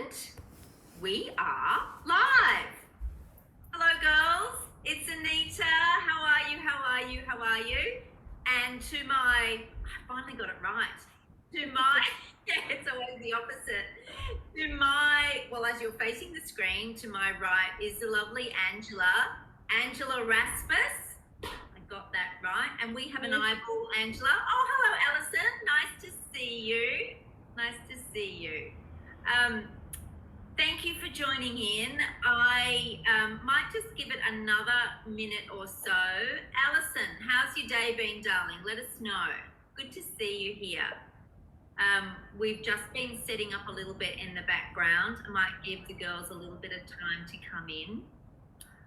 And we are live. Hello, girls. It's Anita. How are you? How are you? How are you? And to my, I finally got it right. To my, it's always the opposite. To my, well, as you're facing the screen, to my right is the lovely Angela Raspass. I got that right. And we have an eyeball, Angela. Oh, hello, Alison. Nice to see you. Nice to see you. Thank you for joining in. I might just give it another minute or so. Alison, how's your day been, darling? Let us know. Good to see you here. We've just been setting up a little bit in the background. I might give the girls a little bit of time to come in.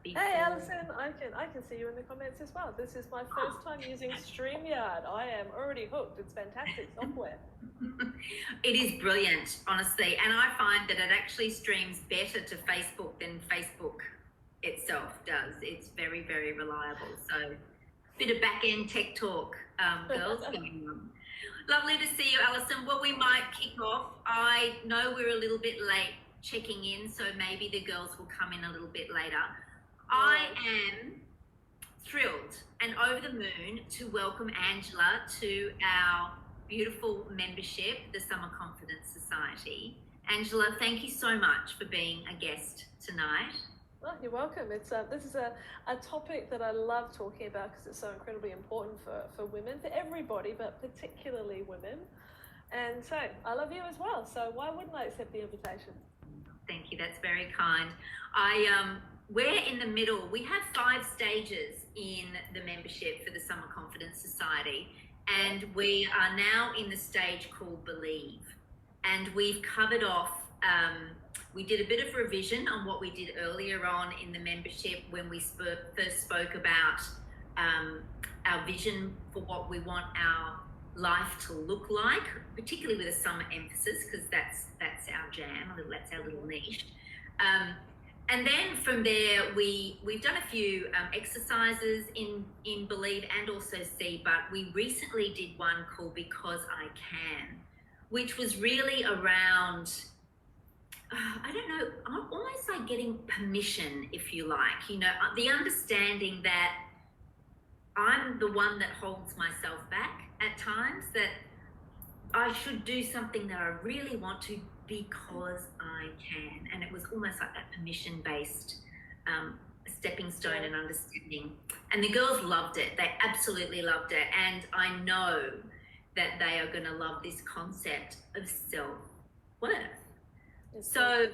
Hey Alison, I can see you in the comments as well. This is my first time using StreamYard. I am already hooked. It's fantastic software. It is brilliant, honestly, and I find that it actually streams better to Facebook than Facebook itself does. It's very, very reliable. So, bit of back-end tech talk, girls, going on. Lovely to see you, Alison. Well, we might kick off. I know we're a little bit late checking in, so maybe the girls will come in a little bit later. I am thrilled and over the moon to welcome Angela to our beautiful membership, the Summer Confidence Society. Angela, thank you so much for being a guest tonight. Well, you're welcome. This is a topic that I love talking about because it's so incredibly important for women, for everybody, but particularly women. And so I love you as well. So why wouldn't I accept the invitation? Thank you. That's very kind. We're in the middle. We have 5 stages in the membership for the Summer Confidence Society, and we are now in the stage called Believe. And we've covered off, we did a bit of revision on what we did earlier on in the membership when we first spoke about our vision for what we want our life to look like, particularly with a summer emphasis, because that's our jam, that's our little niche. And then from there, we've done a few exercises in Believe and also See, but we recently did one called Because I Can, which was really around, I don't know, almost like getting permission, if you like, you know, the understanding that I'm the one that holds myself back at times, that I should do something that I really want to because I can. And it was almost like that permission-based stepping stone and understanding. And the girls loved it. They absolutely loved it. And I know that they are going to love this concept of self-worth. So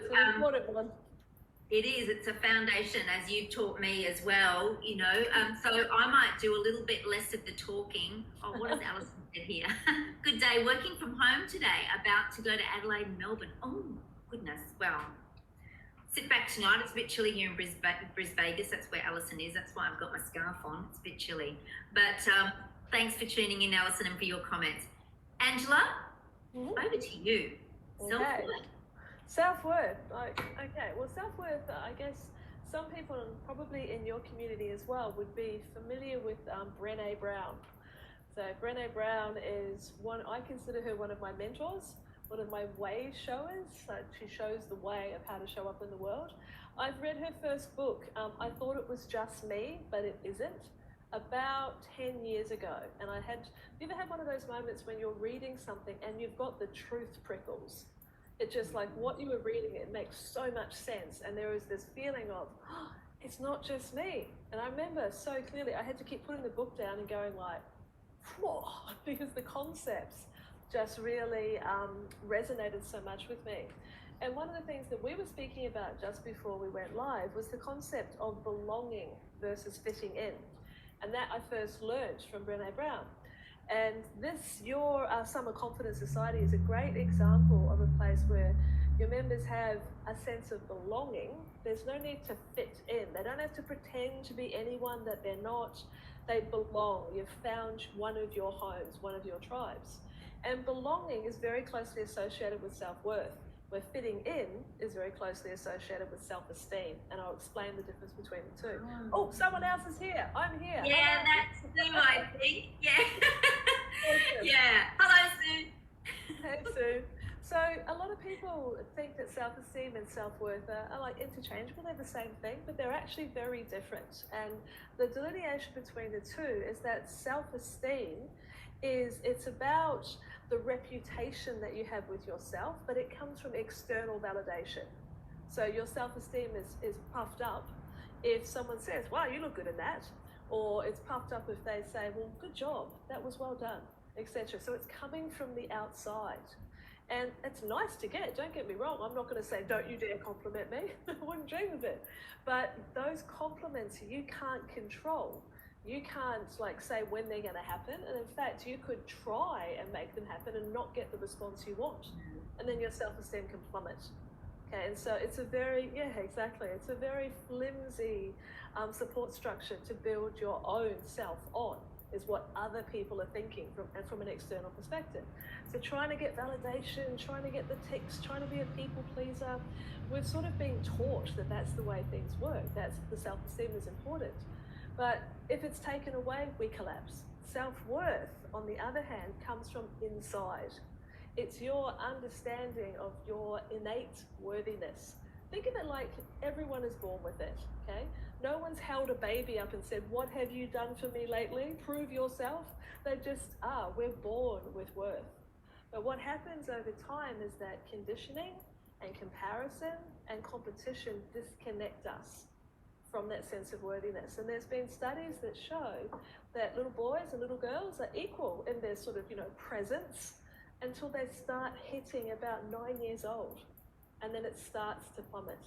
it is. It's a foundation, as you've taught me as well, you know. So I might do a little bit less of the talking. Oh, what has Alison said here? Good day. Working from home today. About to go to Adelaide and Melbourne. Oh, goodness. Well, sit back tonight. It's a bit chilly here in Vegas. That's where Alison is. That's why I've got my scarf on. It's a bit chilly. But thanks for tuning in, Alison, and for your comments. Angela, over to you. Self-worth. Self-worth, okay, well, self-worth, I guess some people, probably in your community as well, would be familiar with Brené Brown. So Brené Brown is I consider her one of my mentors, one of my way showers. She shows the way of how to show up in the world. I've read her first book. I thought it was just me, but it isn't. About 10 years ago, and have you ever had one of those moments when you're reading something and you've got the truth prickles? It's just like what you were reading, it makes so much sense. And there was this feeling of, oh, it's not just me. And I remember so clearly, I had to keep putting the book down and going like, whoa, because the concepts just really resonated so much with me. And one of the things that we were speaking about just before we went live was the concept of belonging versus fitting in. And that I first learned from Brené Brown. And your Summer Confidence Society is a great example of a place where your members have a sense of belonging. There's no need to fit in. They don't have to pretend to be anyone that they're not. They belong. You've found one of your homes, one of your tribes. And belonging is very closely associated with self-worth, where fitting in is very closely associated with self-esteem. And I'll explain the difference between the two. Oh, someone else is here. I'm here. Yeah, that's Sue, I think. Yeah. Yeah. Hello, Sue. Hey, Sue. So a lot of people people think that self-esteem and self-worth are like interchangeable. They're the same thing, but they're actually very different. And the delineation between the two is that self-esteem it's about the reputation that you have with yourself, but it comes from external validation. So your self-esteem is puffed up if someone says, wow, you look good in that, or it's puffed up if they say, well, good job, that was well done, etc. So it's coming from the outside. And it's nice to get, don't get me wrong, I'm not going to say, don't you dare compliment me, I wouldn't dream of it. But those compliments you can't control. You can't like say when they're going to happen, and in fact you could try and make them happen and not get the response you want, and then your self-esteem can plummet. Okay, and so it's a very, it's a very flimsy support structure to build your own self on, is what other people are thinking from an external perspective. So trying to get validation, trying to get the ticks, trying to be a people pleaser, we've sort of been taught that that's the way things work, that's the self-esteem is important. But if it's taken away, we collapse. Self-worth, on the other hand, comes from inside. It's your understanding of your innate worthiness. Think of it like everyone is born with it, okay? No one's held a baby up and said, what have you done for me lately? Prove yourself. They just are. We're born with worth. But what happens over time is that conditioning and comparison and competition disconnect us from that sense of worthiness. And there's been studies that show that little boys and little girls are equal in their sort of, presence until they start hitting about 9 years old. And then it starts to plummet.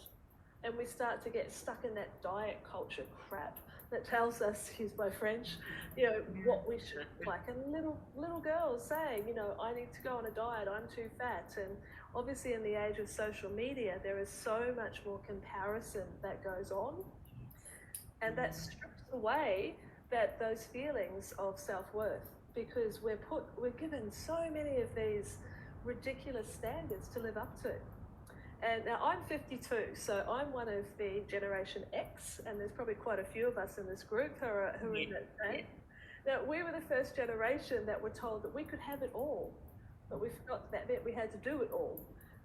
And we start to get stuck in that diet culture crap that tells us, excuse my French, what we should like. And little girls saying, I need to go on a diet, I'm too fat. And obviously in the age of social media, there is so much more comparison that goes on. And that strips away those feelings of self-worth, because we're given so many of these ridiculous standards to live up to. And now I'm 52, so I'm one of the Generation X, and there's probably quite a few of us in this group who are in that state. Now, we were the first generation that were told that we could have it all, but we forgot that meant we had to do it all.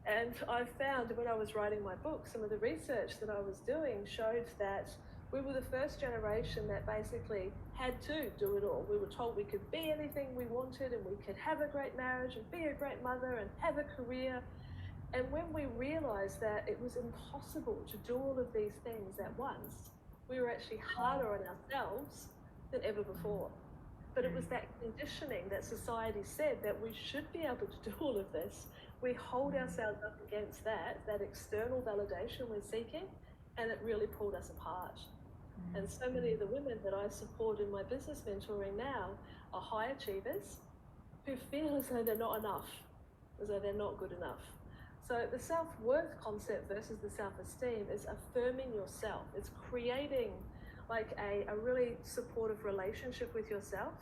And I found when I was writing my book, some of the research that I was doing showed that we were the first generation that basically had to do it all. We were told we could be anything we wanted, and we could have a great marriage and be a great mother and have a career. And when we realized that it was impossible to do all of these things at once, we were actually harder on ourselves than ever before. But it was that conditioning that society said that we should be able to do all of this. We hold ourselves up against that external validation we're seeking, and it really pulled us apart. And so many of the women that I support in my business mentoring now are high achievers who feel as though they're not enough, as though they're not good enough. So the self-worth concept versus the self-esteem is affirming yourself. It's creating like a really supportive relationship with yourself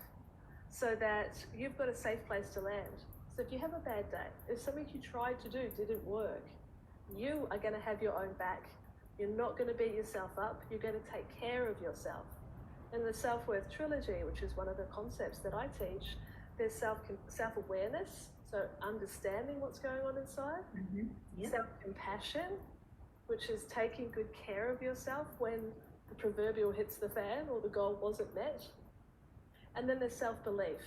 so that you've got a safe place to land. So if you have a bad day, if something you tried to do didn't work, you are going to have your own back. You're not going to beat yourself up. You're going to take care of yourself. In the self-worth trilogy, which is one of the concepts that I teach, there's self-awareness, so understanding what's going on inside, self-compassion, which is taking good care of yourself when the proverbial hits the fan or the goal wasn't met. And then there's self-belief,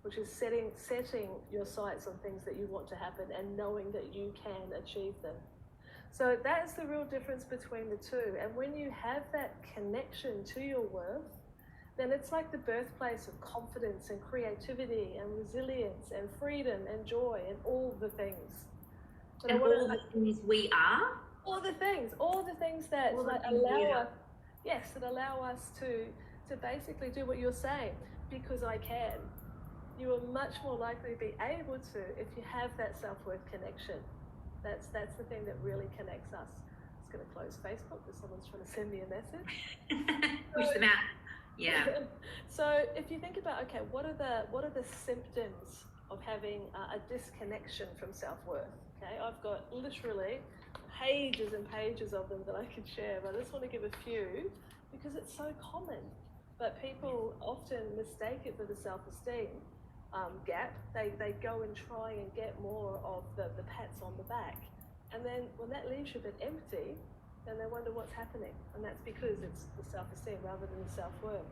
which is setting your sights on things that you want to happen and knowing that you can achieve them. So that's the real difference between the two. And when you have that connection to your worth, then it's like the birthplace of confidence and creativity and resilience and freedom and joy and all the things. But and all the things we are? All the things that allow us to basically do what you're saying, because I can. You are much more likely to be able to if you have that self-worth connection. That's the thing that really connects us. I'm just going to close Facebook because someone's trying to send me a message. Push them out. Yeah. So if you think about, okay, what are the symptoms of having a disconnection from self-worth? Okay, I've got literally pages and pages of them that I could share, but I just want to give a few because it's so common. But people often mistake it for the self-esteem. gap, they go and try and get more of the pats on the back. And then when that leaves you a bit empty, then they wonder what's happening. And that's because it's the self-esteem rather than the self-worth.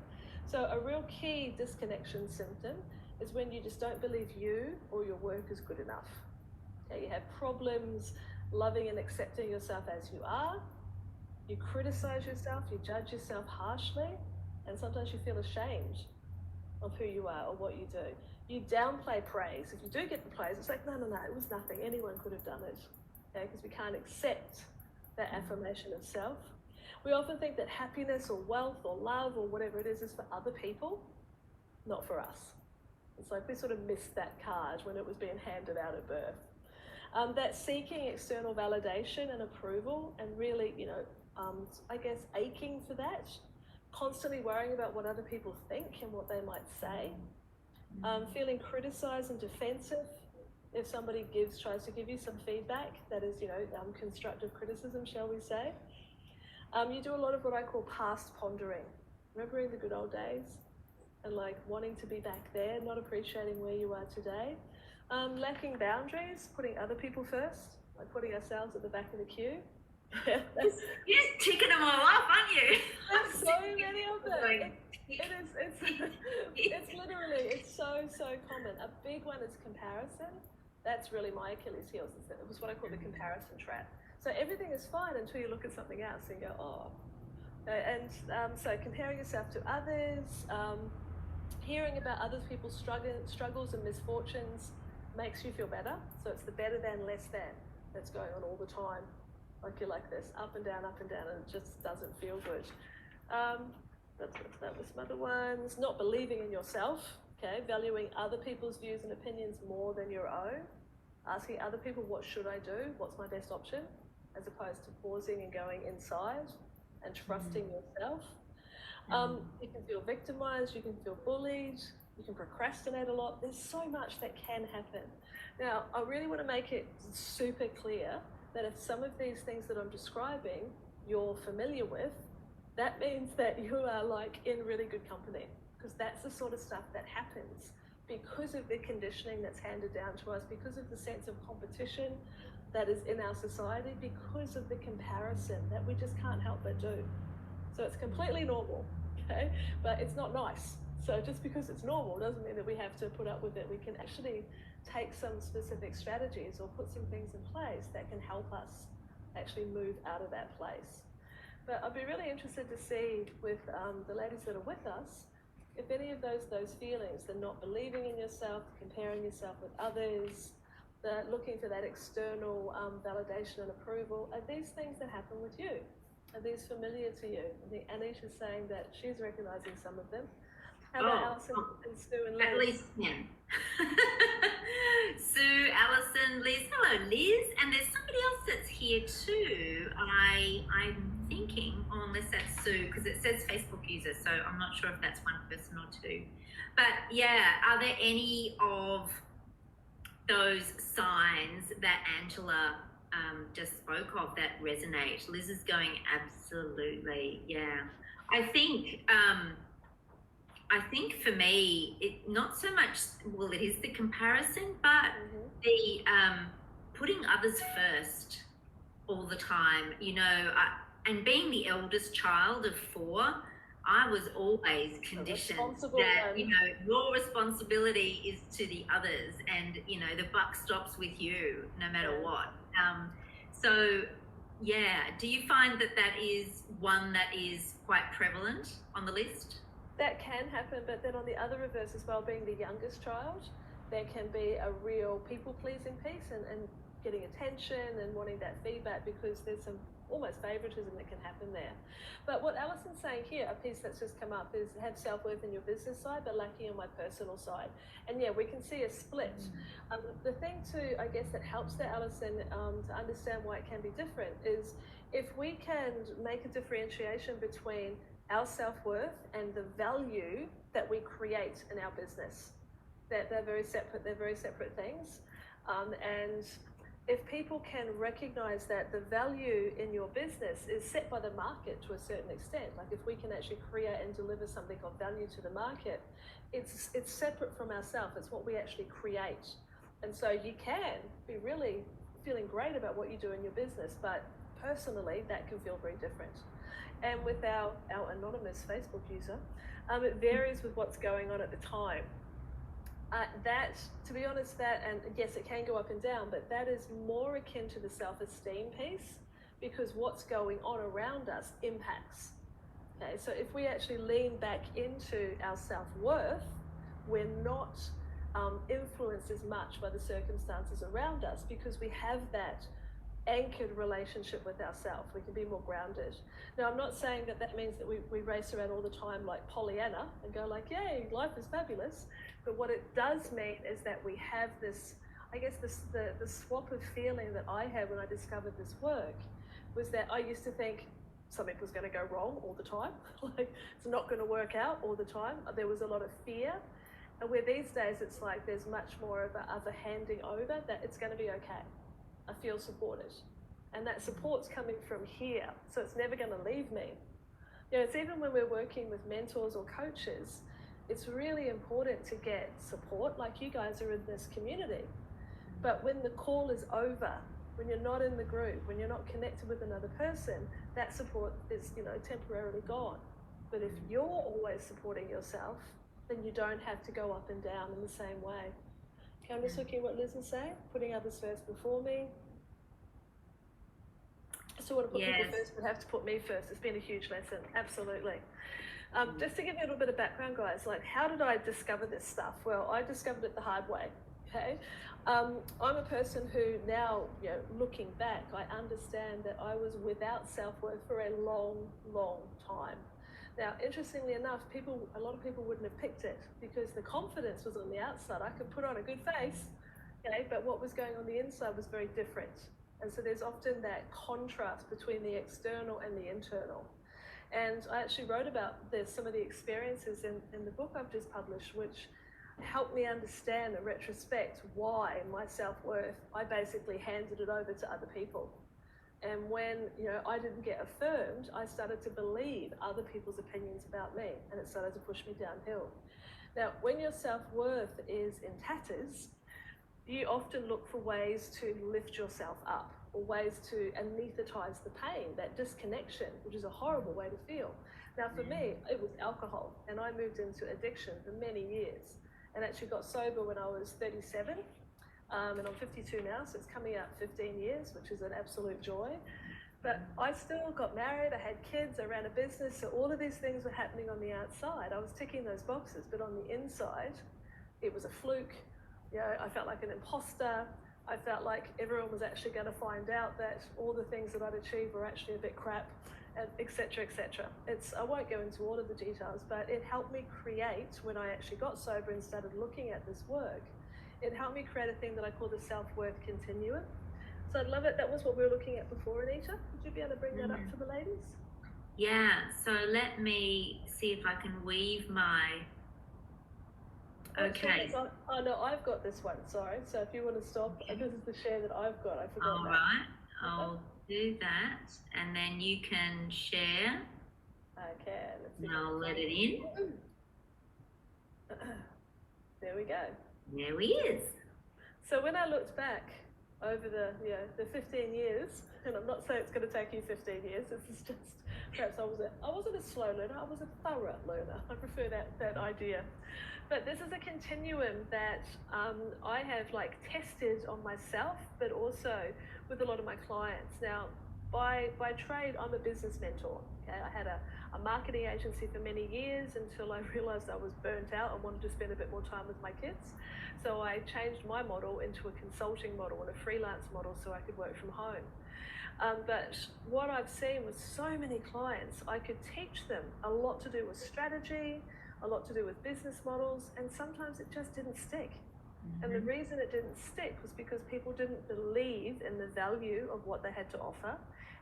So a real key disconnection symptom is when you just don't believe you or your work is good enough. Okay, you have problems loving and accepting yourself as you are. You criticize yourself, you judge yourself harshly, and sometimes you feel ashamed of who you are or what you do. You downplay praise. If you do get the praise, it's like, no, it was nothing. Anyone could have done it. Okay, because we can't accept that affirmation of self. We often think that happiness or wealth or love or whatever it is for other people, not for us. It's like we sort of missed that card when it was being handed out at birth. That seeking external validation and approval and really, I guess, aching for that, constantly worrying about what other people think and what they might say, feeling criticized and defensive if somebody tries to give you some feedback that is, constructive criticism, shall we say. You do a lot of what I call past pondering, remembering the good old days and like wanting to be back there, not appreciating where you are today. Lacking boundaries, putting other people first, like putting ourselves at the back of the queue. You're just ticking them all off, aren't you? There's so many of them. It's literally, it's so common. A big one is comparison. That's really my Achilles heel. It was what I call the comparison trap. So everything is fine until you look at something else and go, oh. So comparing yourself to others, hearing about other people's struggles and misfortunes makes you feel better. So it's the better than, less than that's going on all the time. Like you're like this, up and down, and it just doesn't feel good. That was some other ones. Not believing in yourself, okay? Valuing other people's views and opinions more than your own. Asking other people, what should I do? What's my best option? As opposed to pausing and going inside and trusting yourself. You can feel victimized, you can feel bullied, you can procrastinate a lot. There's so much that can happen. Now, I really want to make it super clear that if some of these things that I'm describing you're familiar with, that means that you are like in really good company, because that's the sort of stuff that happens because of the conditioning that's handed down to us, because of the sense of competition that is in our society, because of the comparison that we just can't help but do. So it's completely normal, okay? But it's not nice. So just because it's normal doesn't mean that we have to put up with it. We can actually take some specific strategies or put some things in place that can help us actually move out of that place. But I'd be really interested to see with the ladies that are with us, if any of those feelings, the not believing in yourself, comparing yourself with others, the looking for that external validation and approval, are these things that happen with you? Are these familiar to you? I think Anita's saying that she's recognizing some of them. How about Alison and Sue and Liz? At least 10. Sue, Alison, Liz. Hello, Liz. And there's somebody else that's here too. I'm thinking, unless that's Sue, because it says Facebook user, so I'm not sure if that's one person or two. But yeah, are there any of those signs that Angela just spoke of that resonate? Liz is going, absolutely, yeah. I think for me, it not so much, well, it is the comparison, but the putting others first all the time, and being the eldest child of 4, I was always conditioned that, your responsibility is to the others, and, the buck stops with you no matter what. So, yeah, do you find that is one that is quite prevalent on the list? That can happen, but then on the other reverse as well, being the youngest child, there can be a real people-pleasing piece and getting attention and wanting that feedback, because there's some almost favoritism that can happen there. But what Alison's saying here, a piece that's just come up, is have self-worth in your business side, but lacking on my personal side. And yeah, we can see a split. The thing too, I guess, that helps there, Alison, to understand why it can be different is if we can make a differentiation between our self-worth and the value that we create in our business. That they're very separate things. And if people can recognize that the value in your business is set by the market to a certain extent, like if we can actually create and deliver something of value to the market, it's separate from ourselves. It's what we actually create. And so you can be really feeling great about what you do in your business, but personally that can feel very different. And with our anonymous Facebook user, it varies with what's going on at the time. That, to be honest, and yes, it can go up and down, but that is more akin to the self-esteem piece, because what's going on around us impacts. Okay, so if we actually lean back into our self-worth, we're not influenced as much by the circumstances around us, because we have that anchored relationship with ourselves. We can be more grounded. Now, I'm not saying that means that we race around all the time like Pollyanna and go like, yay, life is fabulous. But what it does mean is that we have this, I guess the swap of feeling that I had when I discovered this work was that I used to think something was going to go wrong all the time. Like, it's not going to work out all the time. There was a lot of fear. And where these days it's like there's much more of a handing over, that it's going to be okay. I feel supported. And that support's coming from here. So it's never going to leave me. You know, it's even when we're working with mentors or coaches, it's really important to get support, like you guys are in this community. But when the call is over, when you're not in the group, when you're not connected with another person, that support is, you know, temporarily gone. But if you're always supporting yourself, then you don't have to go up and down in the same way. Okay, I'm just looking at what Liz is saying, putting others first before me. I still want to put people first, but have to put me first. It's been a huge lesson, absolutely. Just to give you a little bit of background, guys, like how did I discover this stuff? Well, I discovered it the hard way, okay? I'm a person who now, you know, looking back, I understand that I was without self-worth for a long, long time. Now, interestingly enough, a lot of people wouldn't have picked it because the confidence was on the outside. I could put on a good face, okay, but what was going on the inside was very different. And so there's often that contrast between the external and the internal. And I actually wrote about some of the experiences in the book I've just published, which helped me understand in retrospect why my self-worth, I basically handed it over to other people. And when, you know, I didn't get affirmed, I started to believe other people's opinions about me, and it started to push me downhill. Now, when your self-worth is in tatters, you often look for ways to lift yourself up, or ways to anesthetize the pain, that disconnection, which is a horrible way to feel. Now, for me, it was alcohol, and I moved into addiction for many years, and actually got sober when I was 37. And I'm 52 now, so it's coming out 15 years, which is an absolute joy. But I still got married, I had kids, I ran a business, so all of these things were happening on the outside. I was ticking those boxes, but on the inside, it was a fluke. You know, I felt like an imposter. I felt like everyone was actually going to find out that all the things that I'd achieved were actually a bit crap, and et cetera, et cetera. I won't go into all of the details, but it helped me create, when I actually got sober and started looking at this work, it helped me create a thing that I call the self-worth continuum. So I'd love it. That was what we were looking at before, Anita. Would you be able to bring that up for the ladies? Yeah, so let me see if I can weave my... Okay. Oh no, I've got this one, sorry. So if you want to stop, this is the share that I've got. I forgot. All right, I'll do that, and then you can share. Okay. And I'll let it in. There we go. There he is. So when I looked back over the 15 years, and I'm not saying it's going to take you 15 years, this is just, perhaps I wasn't a slow learner, I was a thorough learner. I prefer that idea. But this is a continuum that I have like tested on myself, but also with a lot of my clients. Now, by trade, I'm a business mentor. Okay? I had a marketing agency for many years until I realized I was burnt out and wanted to spend a bit more time with my kids. So I changed my model into a consulting model and a freelance model so I could work from home. But what I've seen with so many clients, I could teach them a lot to do with strategy, a lot to do with business models, and sometimes it just didn't stick. And the reason it didn't stick was because people didn't believe in the value of what they had to offer,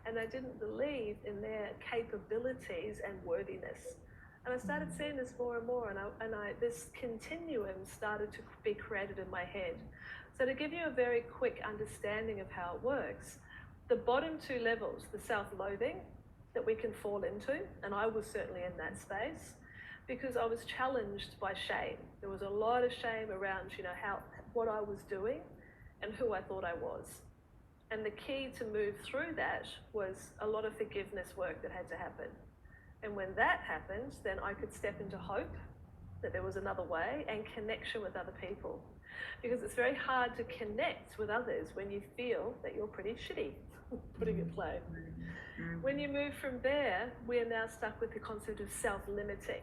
and they didn't believe in their capabilities and worthiness. And I started seeing this more and more, and this continuum started to be created in my head. So to give you a very quick understanding of how it works, the bottom two levels, the self-loathing that we can fall into, and I was certainly in that space, because I was challenged by shame. There was a lot of shame around, what I was doing and who I thought I was. And the key to move through that was a lot of forgiveness work that had to happen. And when that happened, then I could step into hope that there was another way and connection with other people. Because it's very hard to connect with others when you feel that you're pretty shitty, putting it plain. When you move from there, we're now stuck with the concept of self-limiting.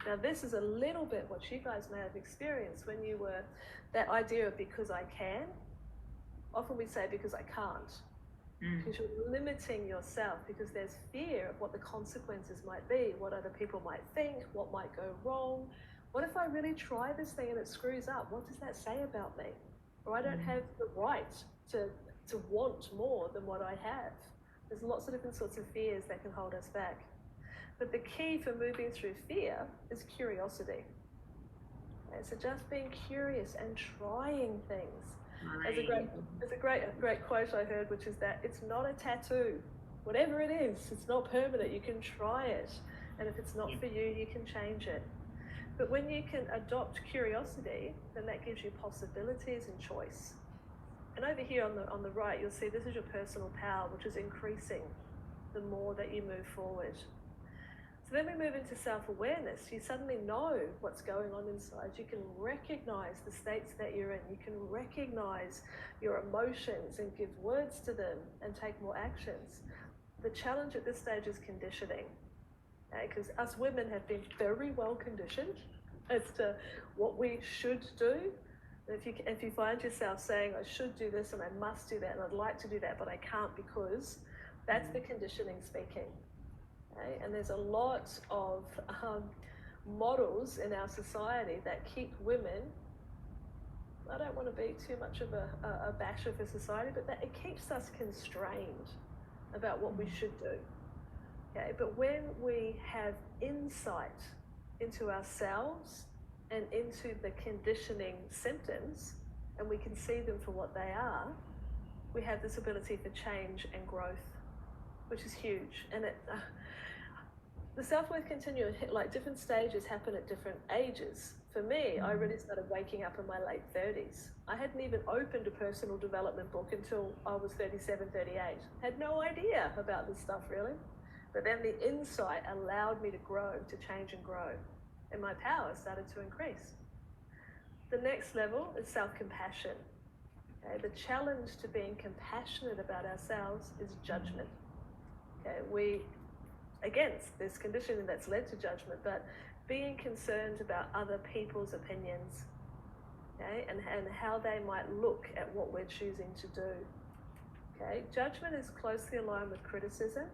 Now, this is a little bit what you guys may have experienced when you were, that idea of because I can. Often we say because I can't. Because you're limiting yourself, because there's fear of what the consequences might be, what other people might think, what might go wrong. What if I really try this thing and it screws up? What does that say about me? Or I don't have the right to want more than what I have. There's lots of different sorts of fears that can hold us back. But the key for moving through fear is curiosity. Okay, so just being curious and trying things. There's a great quote I heard, which is that it's not a tattoo. Whatever it is, it's not permanent. You can try it. And if it's not for you, you can change it. But when you can adopt curiosity, then that gives you possibilities and choice. And over here on the right, you'll see this is your personal power, which is increasing the more that you move forward. So then we move into self-awareness. You suddenly know what's going on inside. You can recognize the states that you're in. You can recognize your emotions and give words to them and take more actions. The challenge at this stage is conditioning. Because us women have been very well conditioned as to what we should do. If you find yourself saying, I should do this and I must do that and I'd like to do that, but I can't because, that's the conditioning speaking. Okay? And there's a lot of models in our society that keep women, I don't want to be too much of a basher for society, but that it keeps us constrained about what we should do. Okay, but when we have insight into ourselves and into the conditioning symptoms, and we can see them for what they are, we have this ability for change and growth, which is huge. And the self-worth continuum, like different stages happen at different ages. For me, I really started waking up in my late 30s. I hadn't even opened a personal development book until I was 37, 38. Had no idea about this stuff really. But then the insight allowed me to grow, to change and grow. And my power started to increase. The next level is self-compassion. Okay? The challenge to being compassionate about ourselves is judgment. Okay? Against this conditioning that's led to judgment, but being concerned about other people's opinions, okay? And how they might look at what we're choosing to do. Okay? Judgment is closely aligned with criticism.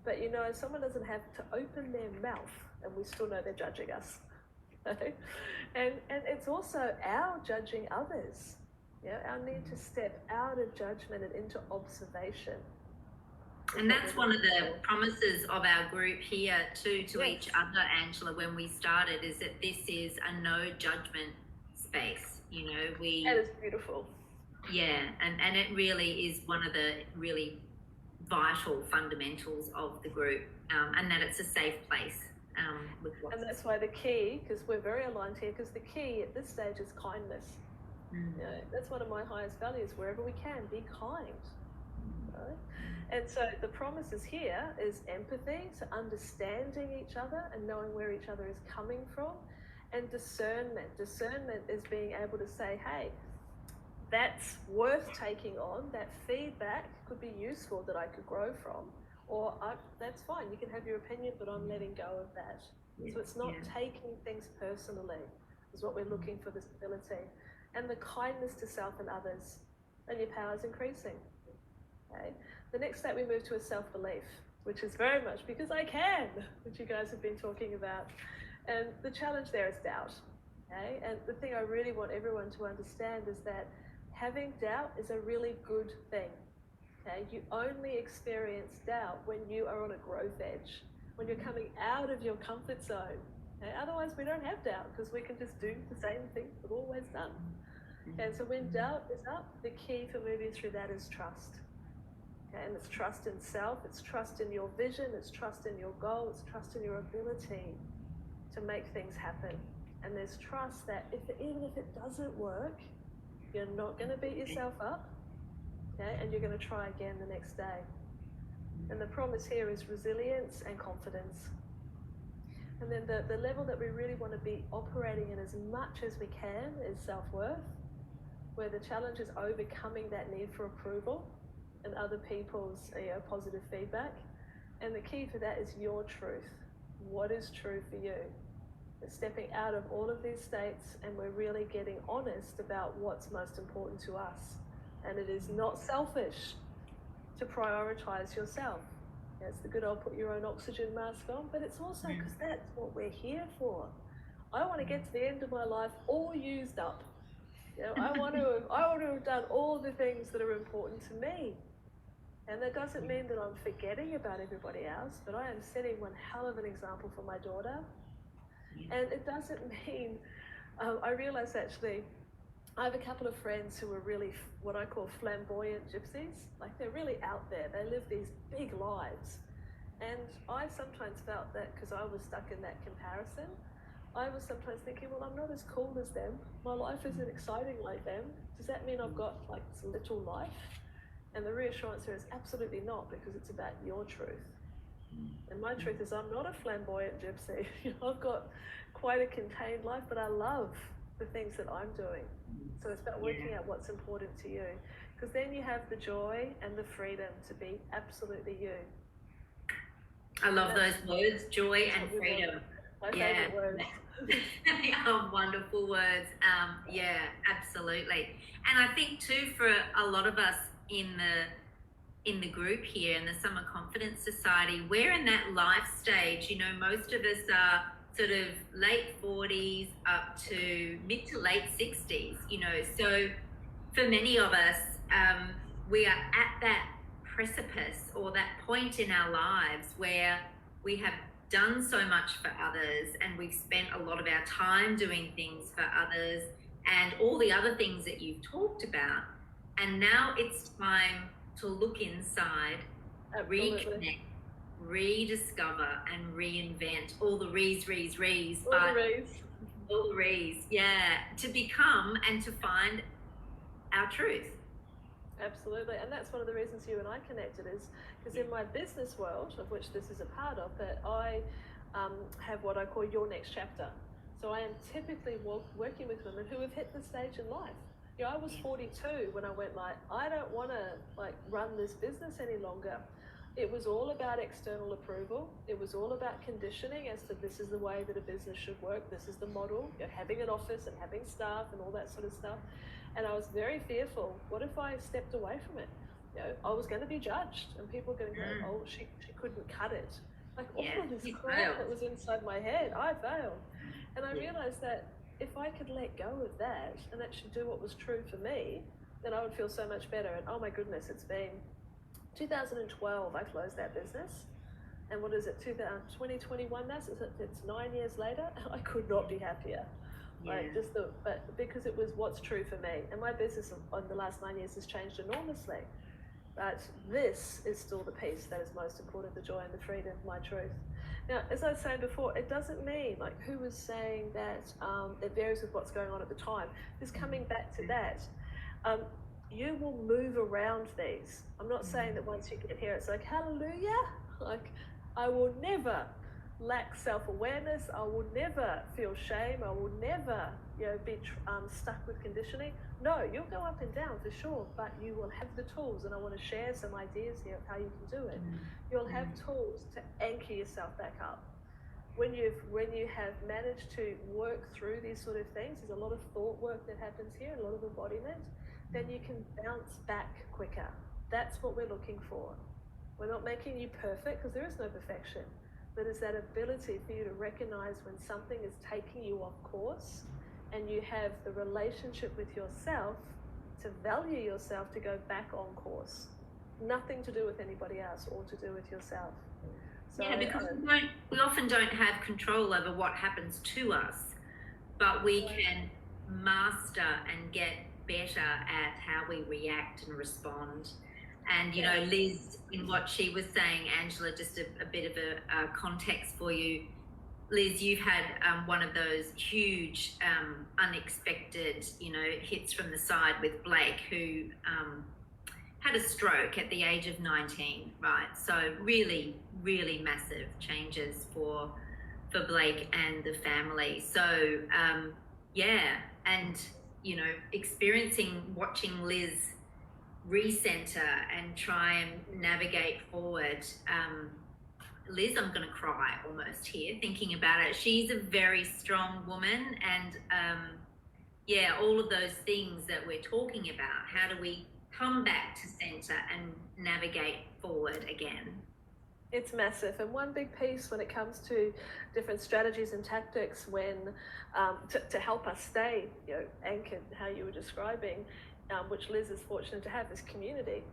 But someone doesn't have to open their mouth and we still know they're judging us. Okay? And it's also our judging others. Our need to step out of judgment and into observation. And that's one of the promises of our group here too, to each other, Angela, when we started, is that this is a no judgment space. That is beautiful. Yeah, and it really is one of the really vital fundamentals of the group, and that it's a safe place. And that's why the key, because we're very aligned here, because the key at this stage is kindness. That's one of my highest values. Wherever we can, be kind. Right? And so the promises here is empathy, so understanding each other and knowing where each other is coming from, and discernment. Discernment is being able to say, hey, that's worth taking on. That feedback could be useful that I could grow from, or that's fine. You can have your opinion, but I'm letting go of that. So it's not taking things personally, is what we're looking for, this ability. And the kindness to self and others, and your power is increasing. Okay. The next step we move to is self-belief, which is very much because I can, which you guys have been talking about. And the challenge there is doubt. Okay. And the thing I really want everyone to understand is that having doubt is a really good thing. Okay? You only experience doubt when you are on a growth edge, when you're coming out of your comfort zone. Okay? Otherwise, we don't have doubt because we can just do the same thing we've always done. And so when doubt is up, the key for moving through that is trust. Okay? And it's trust in self, it's trust in your vision, it's trust in your goal, it's trust in your ability to make things happen. And there's trust that even if it doesn't work, you're not going to beat yourself up, okay? And you're going to try again the next day. And the promise here is resilience and confidence. And then the level that we really want to be operating in as much as we can is self-worth, where the challenge is overcoming that need for approval and other people's positive feedback. And the key for that is your truth. What is true for you? It's stepping out of all of these states, and we're really getting honest about what's most important to us. And it is not selfish to prioritize yourself. It's the good old put your own oxygen mask on, but it's also because that's what we're here for. I want to get to the end of my life all used up. I want to have done all the things that are important to me. And that doesn't mean that I'm forgetting about everybody else, but I am setting one hell of an example for my daughter. And it doesn't mean, I realize actually, I have a couple of friends who are really what I call flamboyant gypsies. Like they're really out there. They live these big lives. And I sometimes felt that because I was stuck in that comparison, I was sometimes thinking, well, I'm not as cool as them. My life isn't exciting like them. Does that mean I've got like this little life? And the reassurance here is absolutely not, because it's about your truth. And my truth is I'm not a flamboyant gypsy. I've got quite a contained life, but I love the things that I'm doing. So it's about working out what's important to you, because then you have the joy and the freedom to be absolutely you. I love those words, joy and freedom. My favorite words. They are wonderful words. Yeah, absolutely. And I think too, for a lot of us in the group here in the Summer Confidence Society, we're in that life stage. Most of us are sort of late 40s up to mid to late 60s, so for many of us, we are at that precipice or that point in our lives where we have done so much for others, and we've spent a lot of our time doing things for others and all the other things that you've talked about. And now it's time to look inside, reconnect, rediscover, and reinvent all the re's, all the re's, to become and to find our truth. Absolutely, and that's one of the reasons you and I connected, is because in my business world, of which this is a part of, that I have what I call your next chapter. So I am typically working with women who have hit the stage in life. I was 42 when I went I don't want to run this business any longer. It was all about external approval. It was all about conditioning as to this is the way that a business should work. This is the model. Having an office and having staff and all that sort of stuff. And I was very fearful. What if I stepped away from it? I was going to be judged, and people were going to go, oh, she couldn't cut it. All of this crap that was inside my head, I failed. And I realized that if I could let go of that and actually do what was true for me, then I would feel so much better. And oh my goodness, it's been 2012, I closed that business. And what is it, 2021 now? So it's 9 years later, and I could not be happier. But because it was what's true for me. And my business on the last 9 years has changed enormously. But this is still the piece that is most important, the joy and the freedom, my truth. Now, as I was saying before, it doesn't mean, who was saying that it varies with what's going on at the time. Just coming back to that, you will move around these. I'm not saying that once you get here, it's hallelujah. I will never lack self-awareness. I will never feel shame. I will never, be stuck with conditioning. No, you'll go up and down for sure, but you will have the tools, and I want to share some ideas here of how you can do it. You'll have tools to anchor yourself back up. When you have managed to work through these sort of things, there's a lot of thought work that happens here, a lot of embodiment, then you can bounce back quicker. That's what we're looking for. We're not making you perfect, because there is no perfection, but it's that ability for you to recognize when something is taking you off course, and you have the relationship with yourself to value yourself to go back on course. Nothing to do with anybody else, or to do with yourself. So, yeah, because we often don't have control over what happens to us, but we can master and get better at how we react and respond. And, you know, Liz, in what she was saying, Angela, just a bit of a context for you. Liz, you've had one of those huge, unexpected, you know, hits from the side with Blake, who had a stroke at the age of 19, right? So really, really massive changes for Blake and the family. So yeah, and you know, watching Liz recenter and try and navigate forward. Liz, I'm going to cry almost here thinking about it. She's a very strong woman, and yeah, all of those things that we're talking about. How do we come back to center and navigate forward again? It's massive, and one big piece when it comes to different strategies and tactics when to help us stay, you know, anchored, how you were describing, which Liz is fortunate to have, is community.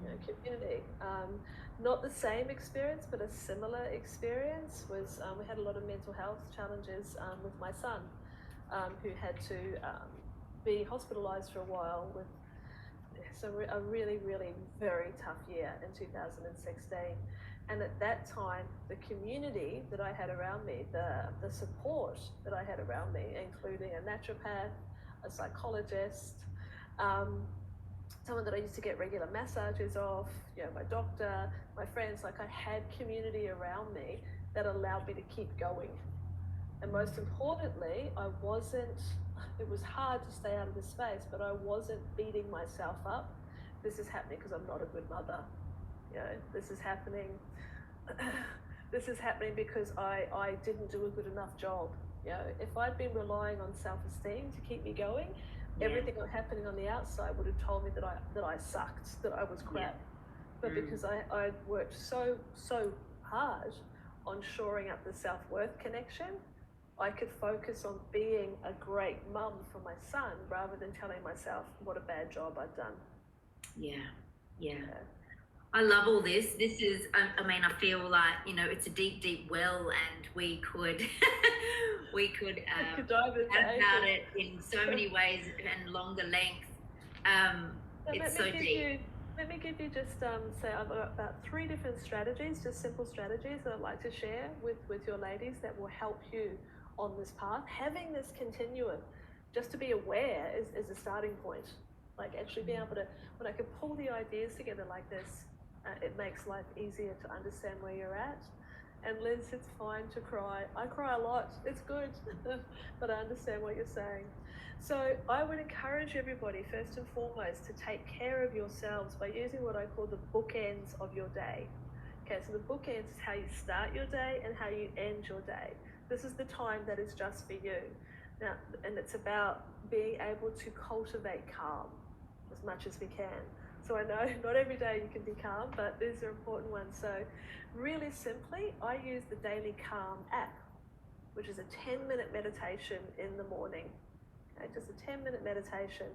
You know, community. Not the same experience, but a similar experience was we had a lot of mental health challenges with my son, who had to be hospitalized for a while with a really, really very tough year in 2016. And at that time, the community that I had around me, the support that I had around me, including a naturopath, a psychologist, someone that I used to get regular massages off, you know, my doctor, my friends, like I had community around me that allowed me to keep going. And most importantly, it was hard to stay out of the space, but I wasn't beating myself up. This is happening because I'm not a good mother. You know, this is happening because I didn't do a good enough job. You know, if I'd been relying on self-esteem to keep me going, everything happening on the outside would have told me that I sucked, that I was crap. But because I worked so hard on shoring up the self-worth connection, I could focus on being a great mum for my son rather than telling myself what a bad job I'd done. Yeah. I love all this. This is, I mean, I feel like, you know, it's a deep, deep well, and we could dive about it in so many ways and longer length. It's so deep. Let me give you just say I've got about 3 different strategies, just simple strategies that I'd like to share with your ladies that will help you on this path. Having this continuum, just to be aware, is a starting point. Like actually being able to, when I can pull the ideas together like this, it makes life easier to understand where you're at. And Liz, it's fine to cry. I cry a lot. It's good, but I understand what you're saying. So I would encourage everybody, first and foremost, to take care of yourselves by using what I call the bookends of your day. Okay, so the bookends is how you start your day and how you end your day. This is the time that is just for you. Now, and it's about being able to cultivate calm as much as we can. So I know not every day you can be calm, but these are important ones. So really simply, I use the Daily Calm app, which is a 10-minute meditation in the morning. Okay, just a 10-minute meditation.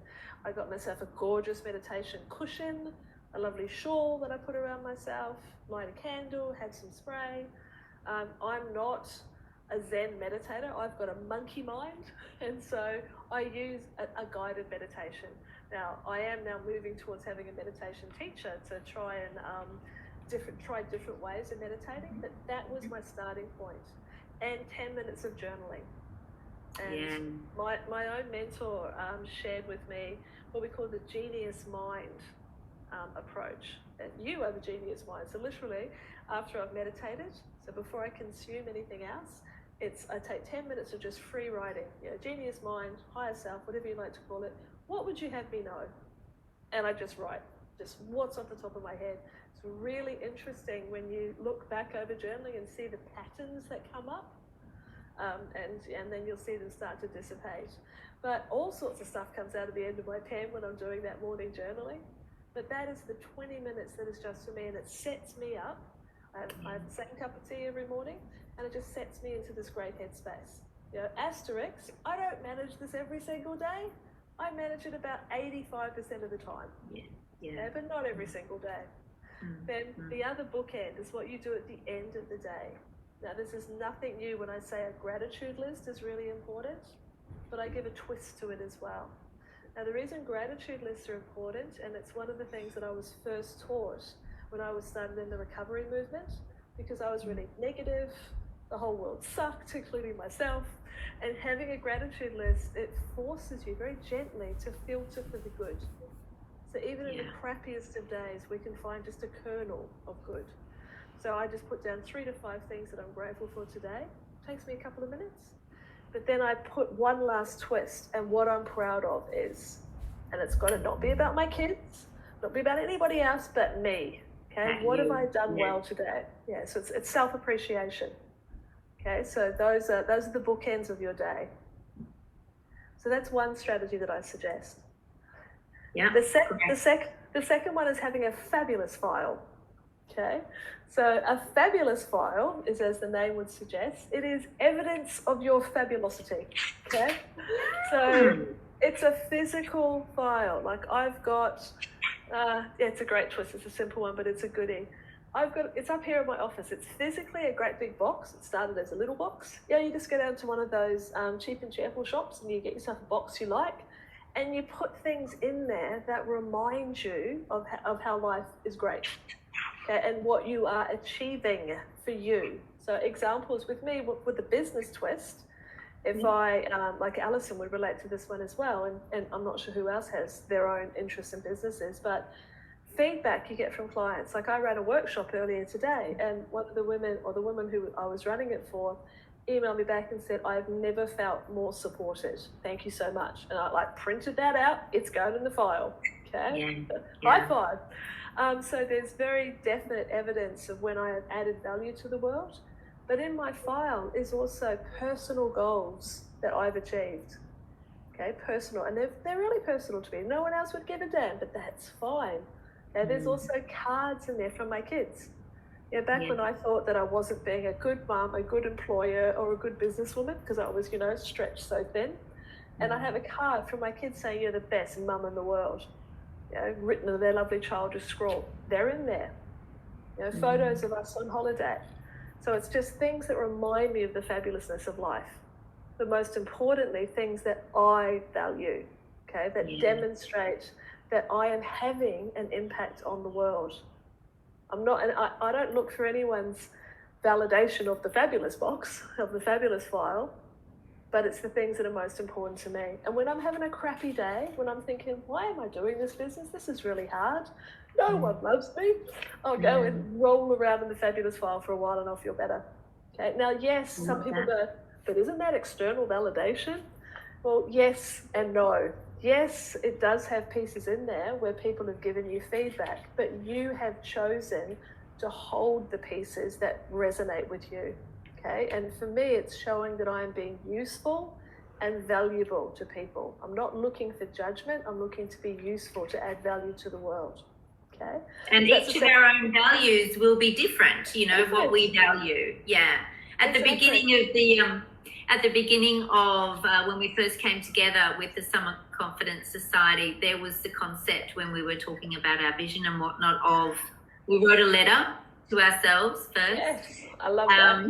I got myself a gorgeous meditation cushion, a lovely shawl that I put around myself, light a candle, have some spray. I'm not a Zen meditator. I've got a monkey mind, and so I use a guided meditation. Now, I am now moving towards having a meditation teacher to try and try different ways of meditating, but that was my starting point. And 10 minutes of journaling. And my own mentor shared with me what we call the genius mind approach. And you are the genius mind. So literally, after I've meditated, so before I consume anything else, I take 10 minutes of just free writing. You know, genius mind, higher self, whatever you like to call it. What would you have me know? And I just write, just what's off the top of my head. It's really interesting when you look back over journaling and see the patterns that come up, and then you'll see them start to dissipate. But all sorts of stuff comes out of the end of my pen when I'm doing that morning journaling. But that is the 20 minutes that is just for me, and it sets me up. I have the same cup of tea every morning, and it just sets me into this great headspace. You know, asterisk, I don't manage this every single day. I manage it about 85% of the time. Yeah. But not every single day. Then the other bookend is what you do at the end of the day. Now, this is nothing new when I say a gratitude list is really important, but I give a twist to it as well. Now, the reason gratitude lists are important, and it's one of the things that I was first taught when I was started in the recovery movement, because I was really negative, the whole world sucked, including myself, and having a gratitude list, it forces you very gently to filter for the good. So even in the crappiest of days, we can find just a kernel of good. So I just put down 3 to 5 things that I'm grateful for today. It takes me a couple of minutes. But then I put one last twist, and what I'm proud of is, and it's got to not be about my kids, not be about anybody else but me. Okay, what have I done well today? Yeah, so it's self-appreciation. Okay, so those are the bookends of your day. So that's one strategy that I suggest. Yeah. The second one is having a fabulous file. Okay, so a fabulous file is, as the name would suggest, it is evidence of your fabulosity. Okay, so it's a physical file. Like I've got, it's a great twist. It's a simple one, but it's a goodie. It's up here in my office. It's physically a great big box. It started as a little box. Yeah, you just go down to one of those cheap and cheerful shops and you get yourself a box you like, and you put things in there that remind you of how life is great. Okay, and what you are achieving for you. So examples with me, with the business twist, if I, like Alison would relate to this one as well, and I'm not sure who else has their own interest in businesses, but feedback you get from clients. Like I ran a workshop earlier today, and one of the women, or the woman who I was running it for, emailed me back and said, I've never felt more supported. Thank you so much. And I printed that out. It's going in the file. Okay. High five. So there's very definite evidence of when I have added value to the world. But in my file is also personal goals that I've achieved. Okay, personal. And they're really personal to me. No one else would give a damn, but that's fine. Okay, there's also cards in there from my kids. Back when I thought that I wasn't being a good mom, a good employer, or a good businesswoman, because I was, stretched so thin. And I have a card from my kids saying, you're the best mum in the world. Written on their lovely childish scrawl. They're in there. Photos of us on holiday. So it's just things that remind me of the fabulousness of life. But most importantly, things that I value, okay, that demonstrate that I am having an impact on the world. I'm not, and I don't look for anyone's validation of the fabulous box, of the fabulous file, but it's the things that are most important to me. And when I'm having a crappy day, when I'm thinking, why am I doing this business? This is really hard. No one loves me. I'll go and roll around in the fabulous file for a while and I'll feel better. Okay. Now, yes, some people go, but isn't that external validation? Well, yes and no. Yes, it does have pieces in there where people have given you feedback, but you have chosen to hold the pieces that resonate with you. Okay, and for me, it's showing that I am being useful and valuable to people. I'm not looking for judgment. I'm looking to be useful, to add value to the world. Okay, and each of our own values will be different. What we value. Yeah, at the beginning of when we first came together with the Summer Confidence Society, there was the concept when we were talking about our vision and whatnot of, we wrote a letter to ourselves first. Yes, I love that.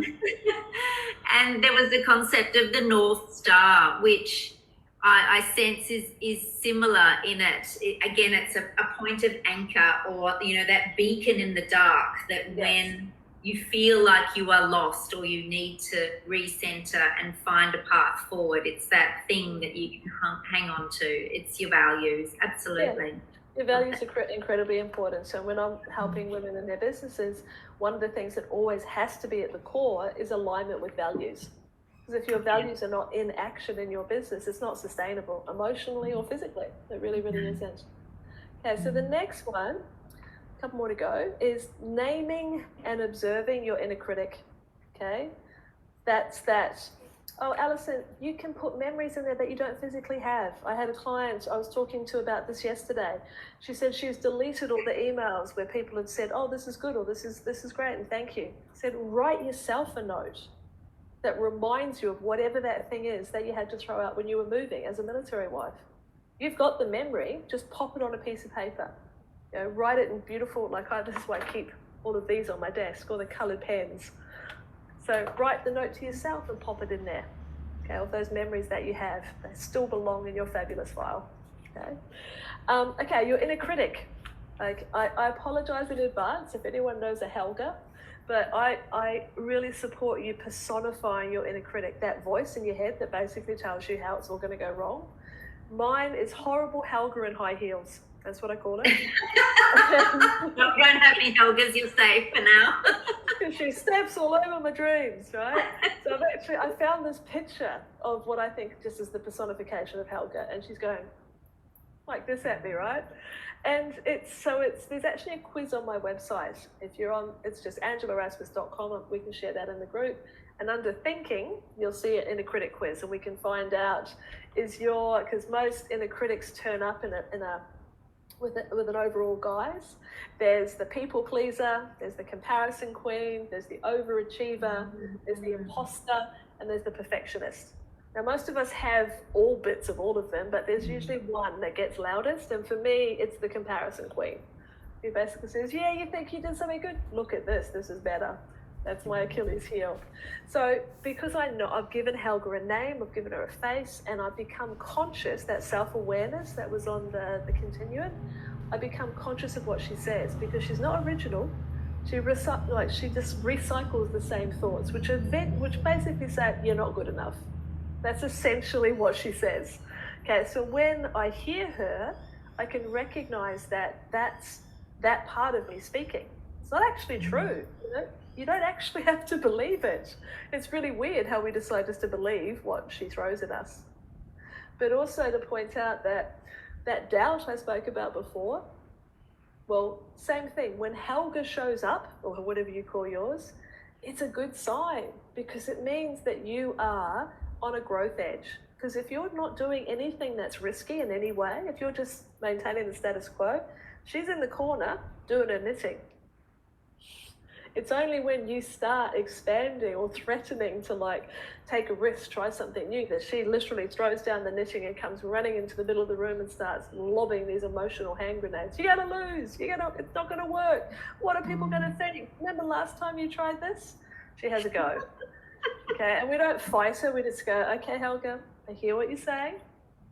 And there was the concept of the North Star, which I sense is similar in it. Again, it's a point of anchor, or, that beacon in the dark, that when you feel like you are lost or you need to recenter and find a path forward, it's that thing that you can hang on to. It's your values. Absolutely. Yeah. Your values are incredibly important. So when I'm helping women in their businesses, one of the things that always has to be at the core is alignment with values. Because if your values are not in action in your business, it's not sustainable, emotionally or physically. It really, really isn't. Okay, so the next one, a couple more to go, is naming and observing your inner critic. Okay, that's that. Oh, Alison, you can put memories in there that you don't physically have. I had a client I was talking to about this yesterday. She said she's deleted all the emails where people had said, oh, this is good, or this is great, and thank you. I said, write yourself a note that reminds you of whatever that thing is that you had to throw out when you were moving as a military wife. You've got the memory, just pop it on a piece of paper. You know, write it in beautiful, this is why I keep all of these on my desk, all the coloured pens. So write the note to yourself and pop it in there. Okay, all those memories that you have, they still belong in your fabulous file. Okay, okay, your inner critic. Like, I apologize in advance if anyone knows a Helga, but I really support you personifying your inner critic, that voice in your head that basically tells you how it's all going to go wrong. Mine is horrible Helga in high heels. That's what I call it. You don't have any Helgas, you're safe for now. She steps all over my dreams, right? So I found this picture of what I think just is the personification of Helga, and she's going like this at me, right? And there's actually a quiz on my website. If you're on, it's just angelaraspass.com. We can share that in the group. And under thinking, you'll see an inner critic quiz, and we can find out because most inner critics turn up with an overall guise. There's the people pleaser, there's the comparison queen, there's the overachiever, there's the imposter, and there's the perfectionist. Now, most of us have all bits of all of them, but there's usually one that gets loudest, and for me, it's the comparison queen, who basically says, yeah, you think you did something good? Look at this is better. That's my Achilles heel. So because I know I've given Helga a name, I've given her a face, and I've become conscious, that self-awareness that was on the continuum, I become conscious of what she says, because she's not original. She just recycles the same thoughts, which basically say, you're not good enough. That's essentially what she says. Okay, so when I hear her, I can recognize that's that part of me speaking. It's not actually true, you know? You don't actually have to believe it. It's really weird how we decide just to believe what she throws at us. But also to point out that doubt I spoke about before, well, same thing. When Helga shows up, or whatever you call yours, it's a good sign, because it means that you are on a growth edge. Because if you're not doing anything that's risky in any way, if you're just maintaining the status quo, she's in the corner doing her knitting. It's only when you start expanding or threatening to take a risk, try something new, that she literally throws down the knitting and comes running into the middle of the room and starts lobbing these emotional hand grenades. You're going to lose. It's not going to work. What are people going to think? Remember last time you tried this? She has a go. Okay, and we don't fight her. We just go, okay, Helga, I hear what you're saying.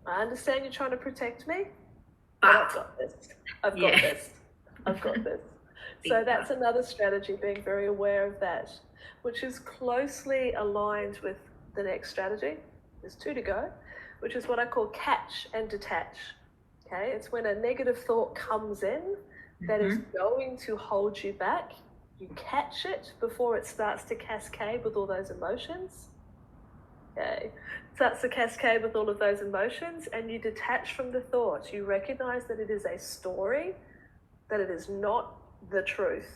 I understand you're trying to protect me, but I've got this. I've got this. So that's another strategy, being very aware of that, which is closely aligned with the next strategy. There's 2 to go, which is what I call catch and detach. Okay, it's when a negative thought comes in that is going to hold you back. You catch it before it starts to cascade with all those emotions. Okay, starts to cascade with all of those emotions, and you detach from the thought. You recognize that it is a story, that it is not the truth.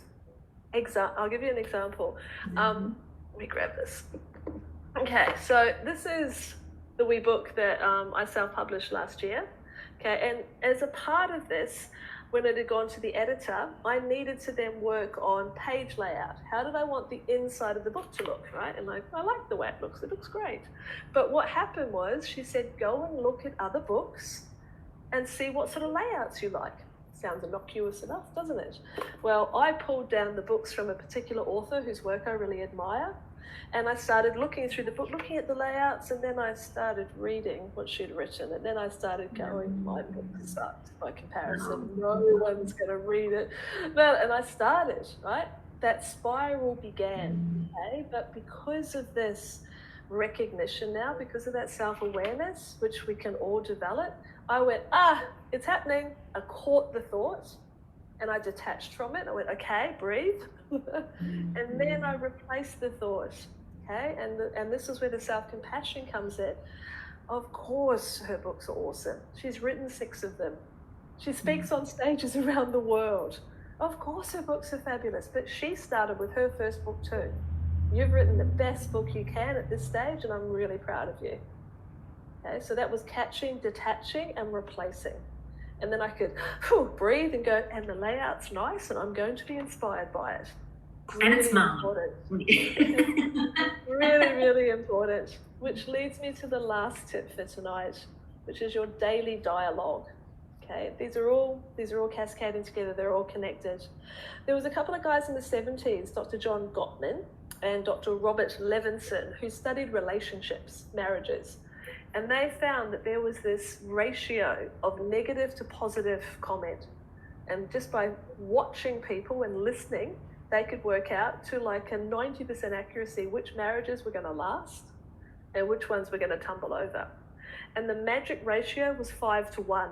I'll give you an example. Let me grab this. Okay, so this is the wee book that I self-published last year. Okay, and as a part of this, when it had gone to the editor, I needed to then work on page layout. How did I want the inside of the book to look, right? And I like the way it looks great. But what happened was, she said, go and look at other books and see what sort of layouts you like. Sounds innocuous enough, doesn't it? Well, I pulled down the books from a particular author whose work I really admire, and I started looking through the book, looking at the layouts, and then I started reading what she'd written, and then I started going, my book sucked by comparison, no one's going to read it. And I started, right? That spiral began, okay? But because of this recognition now, because of that self-awareness, which we can all develop, I went, it's happening. I caught the thought and I detached from it. I went, okay, breathe. And then I replaced the thought, okay? And this is where the self-compassion comes in. Of course, her books are awesome. She's written 6 of them. She speaks on stages around the world. Of course, her books are fabulous, but she started with her first book too. You've written the best book you can at this stage, and I'm really proud of you. Okay, so that was catching, detaching, and replacing. And then I could breathe and go, and the layout's nice, and I'm going to be inspired by it. Really, and it's important. Really, really important. Which leads me to the last tip for tonight, which is your daily dialogue. Okay, these are all cascading together. They're all connected. There was a couple of guys in the 70s, Dr. John Gottman and Dr. Robert Levinson, who studied relationships, marriages, and they found that there was this ratio of negative to positive comment. And just by watching people and listening, they could work out to like a 90% accuracy which marriages were going to last and which ones were going to tumble over. And the magic ratio was 5-1.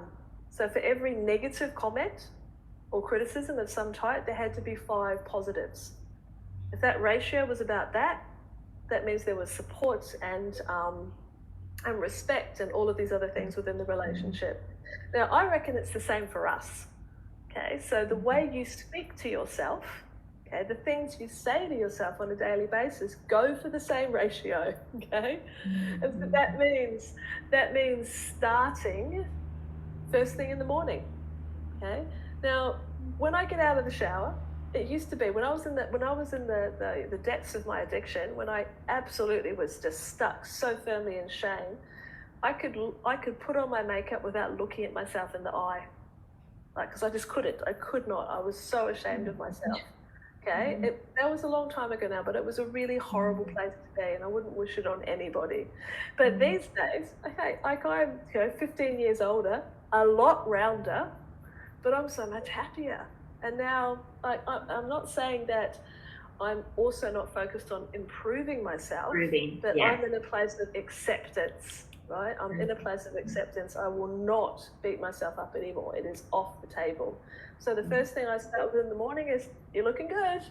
So for every negative comment or criticism of some type, there had to be 5 positives. If that ratio was about that, that means there was support and respect and all of these other things within the relationship. Now, I reckon it's the same for us. Okay, so the way you speak to yourself, okay, the things you say to yourself on a daily basis go for the same ratio. Okay, and so that means starting first thing in the morning. Okay, now when I get out of the shower, it used to be when I was in the depths of my addiction, when I absolutely was just stuck so firmly in shame, I could put on my makeup without looking at myself in the eye, like, because I just couldn't. I could not. I was so ashamed of myself. Okay, that was a long time ago now, but it was a really horrible place to be, and I wouldn't wish it on anybody. But these days, okay, like I'm 15 years older, a lot rounder, but I'm so much happier. And now, I'm not saying that I'm also not focused on improving myself, but I'm in a place of acceptance, right? I'm in a place of acceptance. I will not beat myself up anymore. It is off the table. So the first thing I start with in the morning is, you're looking good,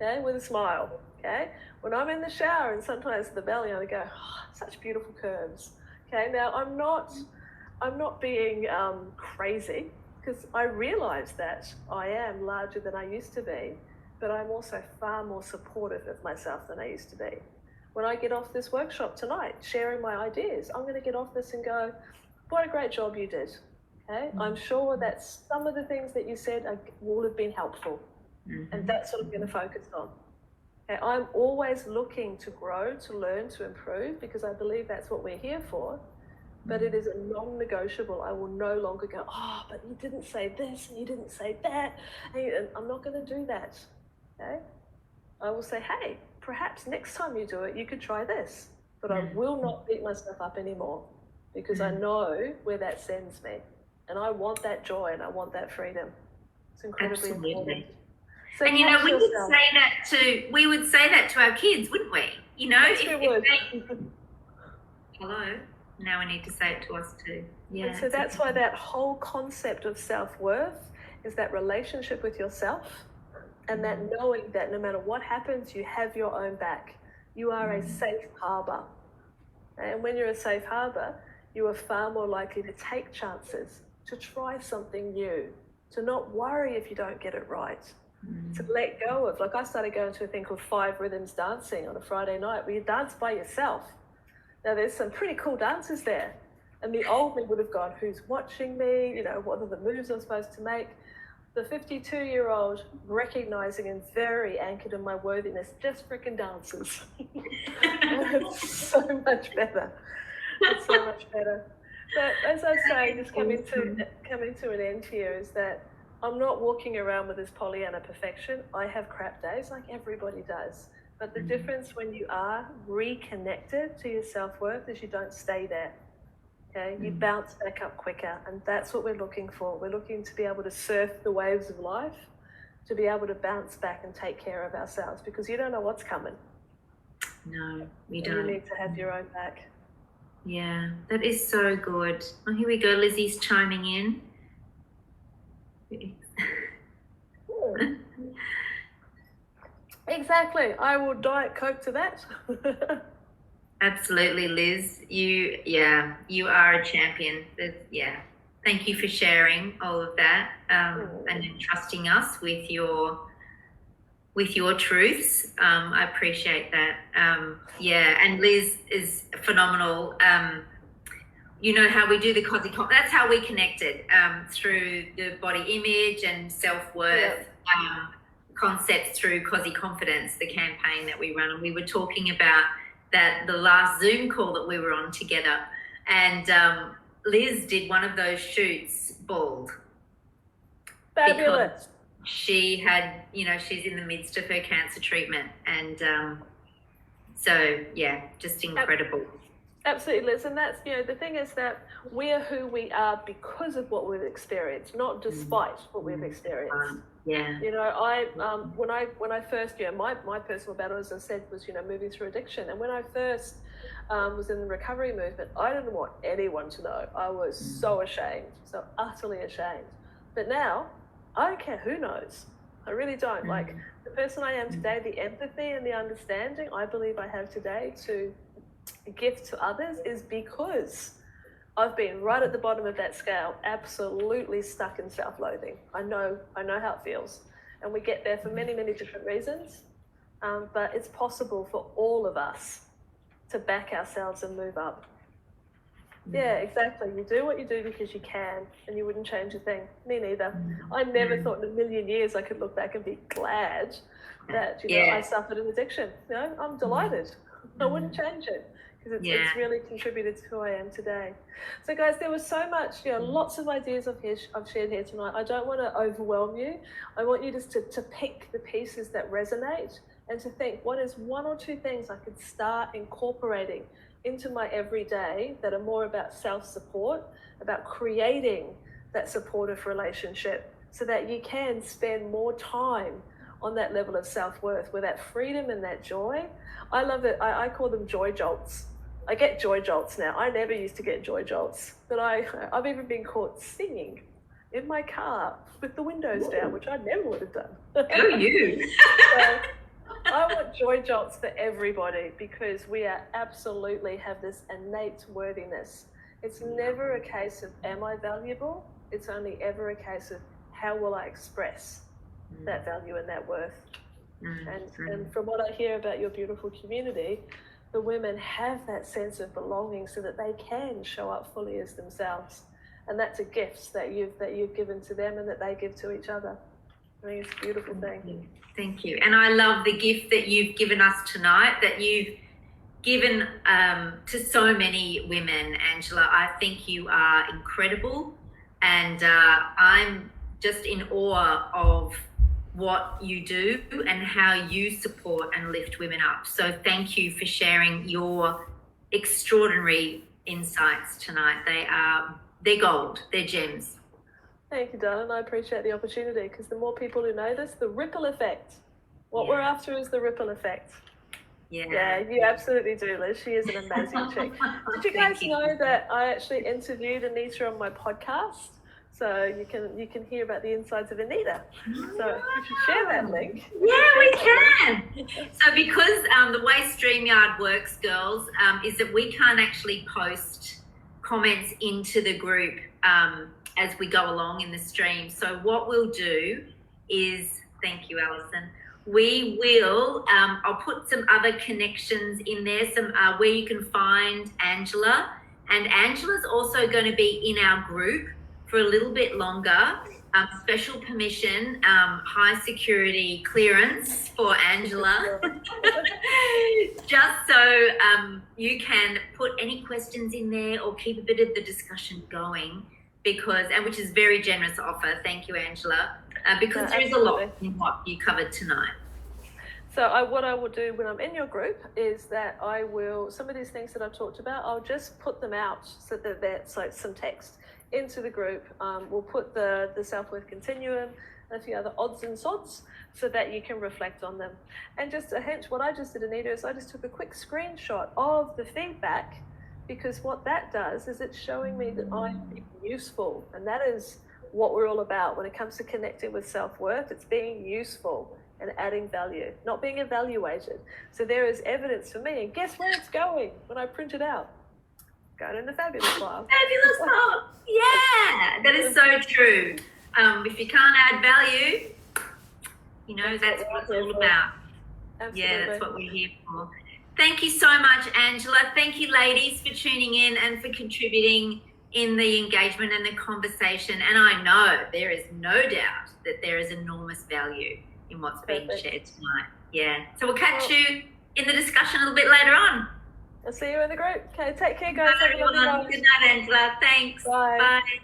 okay, with a smile, okay? When I'm in the shower and sometimes the belly, I go, oh, such beautiful curves, okay? Now, I'm not being crazy, because I realize that I am larger than I used to be, but I'm also far more supportive of myself than I used to be. When I get off this workshop tonight, sharing my ideas, I'm going to get off this and go, what a great job you did. Okay? I'm sure that some of the things that you said will have been helpful. And that's what I'm going to focus on. Okay? I'm always looking to grow, to learn, to improve, because I believe that's what we're here for. But it is a non-negotiable. I will no longer go, oh, but you didn't say this and you didn't say that. And I'm not going to do that. Okay? I will say, hey, perhaps next time you do it, you could try this. But I will not beat myself up anymore, because I know where that sends me. And I want that joy and I want that freedom. It's incredibly important. So and we would say that to our kids, wouldn't we? Yes, we would. Hello. Now we need to say it to us too. Yeah. And so that's why that whole concept of self-worth is that relationship with yourself, and that knowing that no matter what happens, you have your own back. You are a safe harbor. And when you're a safe harbor, you are far more likely to take chances, to try something new, to not worry if you don't get it right, to let go of, like I started going to a thing called 5 Rhythms Dancing on a Friday night, where you dance by yourself. Now, there's some pretty cool dancers there. And the old me would have gone, who's watching me? What are the moves I'm supposed to make? The 52-year-old, recognizing and very anchored in my worthiness, just freaking dances. It's so much better. It's so much better. But as I say, just coming to an end here, is that I'm not walking around with this Pollyanna perfection. I have crap days like everybody does. But the difference when you are reconnected to your self-worth is you don't stay there. Okay, you bounce back up quicker, and that's what we're looking for. We're looking to be able to surf the waves of life, to be able to bounce back and take care of ourselves, because you don't know what's coming. No, we don't. You need to have your own back. Yeah, that is so good. Oh, here we go. Lizzie's chiming in. Exactly. I will Diet Coke to that. Absolutely, Liz. You are a champion. Thank you for sharing all of that and entrusting us with your truths. I appreciate that. And Liz is phenomenal. You know how we do the Cozy that's how we connected, through the body image and self-worth concepts through Cozy Confidence, the campaign that we run. And we were talking about that the last Zoom call that we were on together. And Liz did one of those shoots bald. Fabulous. Because she had, she's in the midst of her cancer treatment. And so, yeah, just incredible. Absolutely, Liz. And that's, the thing is that we're who we are because of what we've experienced, not despite what we've experienced. Yeah. When I first, my personal battle, as I said, was, moving through addiction. And when I first was in the recovery movement, I didn't want anyone to know. I was so ashamed, so utterly ashamed. But now, I don't care who knows. I really don't. Like, the person I am today, the empathy and the understanding I believe I have today to give to others is because I've been right at the bottom of that scale, absolutely stuck in self-loathing. I know how it feels. And we get there for many, many different reasons. But it's possible for all of us to back ourselves and move up. Yeah, exactly. You do what you do because you can, and you wouldn't change a thing. Me neither. I never thought in a million years I could look back and be glad that, I suffered an addiction. I'm delighted. I wouldn't change it because it's really contributed to who I am today. So guys, there was so much, lots of ideas I've shared here tonight. I don't want to overwhelm you. I want you just to pick the pieces that resonate and to think, what is one or two things I could start incorporating into my everyday that are more about self-support, about creating that supportive relationship so that you can spend more time on that level of self-worth with that freedom and that joy. I love it. I call them joy jolts. I get joy jolts now. I never used to get joy jolts, but I've even been caught singing in my car with the windows down, which I never would have done. Go you. So, I want joy jolts for everybody because we absolutely have this innate worthiness. It's never a case of am I valuable? It's only ever a case of how will I express that value and that worth. And from what I hear about your beautiful community, the women have that sense of belonging so that they can show up fully as themselves. And that's a gift that you've given to them and that they give to each other. I think it's a beautiful thing. Thank you. And I love the gift that you've given us tonight, that you've given to so many women, Angela. I think you are incredible. And I'm just in awe of what you do and how you support and lift women up. So thank you for sharing your extraordinary insights tonight. They're gold, they're gems. Thank you, darling. I appreciate the opportunity because the more people who know this, the ripple effect. What we're after is the ripple effect. Yeah, you absolutely do, Liz. She is an amazing chick. Did you guys know that I actually interviewed Anita on my podcast? So you can hear about the insides of Anita. So you should share that link. Yeah, we can. So because the way StreamYard works, girls, is that we can't actually post comments into the group as we go along in the stream. So what we'll do is, thank you, Alison, we will, I'll put some other connections in there, some where you can find Angela. And Angela's also going to be in our group for a little bit longer. Special permission, high security clearance for Angela. Just so you can put any questions in there or keep a bit of the discussion going, which is very generous offer. Thank you, Angela, because there is a lot in what you covered tonight. So what I will do when I'm in your group is that I will, some of these things that I've talked about, I'll just put them out so that that's like some text into the group. We'll put the self-worth continuum and a few other odds and sods so that you can reflect on them. And just a hint, what I just did, Anita, is I just took a quick screenshot of the feedback, because what that does is it's showing me that I'm being useful. And that is what we're all about when it comes to connecting with self-worth. It's being useful and adding value, not being evaluated. So there is evidence for me. And guess where it's going when I print it out? Going in the fabulous file. Fabulous file. Yeah, that is so true. If you can't add value, that's what it's all about. Absolutely. Yeah, that's what we're here for. Thank you so much, Angela. Thank you, ladies, for tuning in and for contributing in the engagement and the conversation. And I know there is no doubt that there is enormous value in what's being shared tonight. Yeah. So we'll catch you in the discussion a little bit later on. I'll see you in the group. Okay, take care, guys. Bye, Have a lovely everyone. night. Good night, Angela. Thanks. Bye. Bye.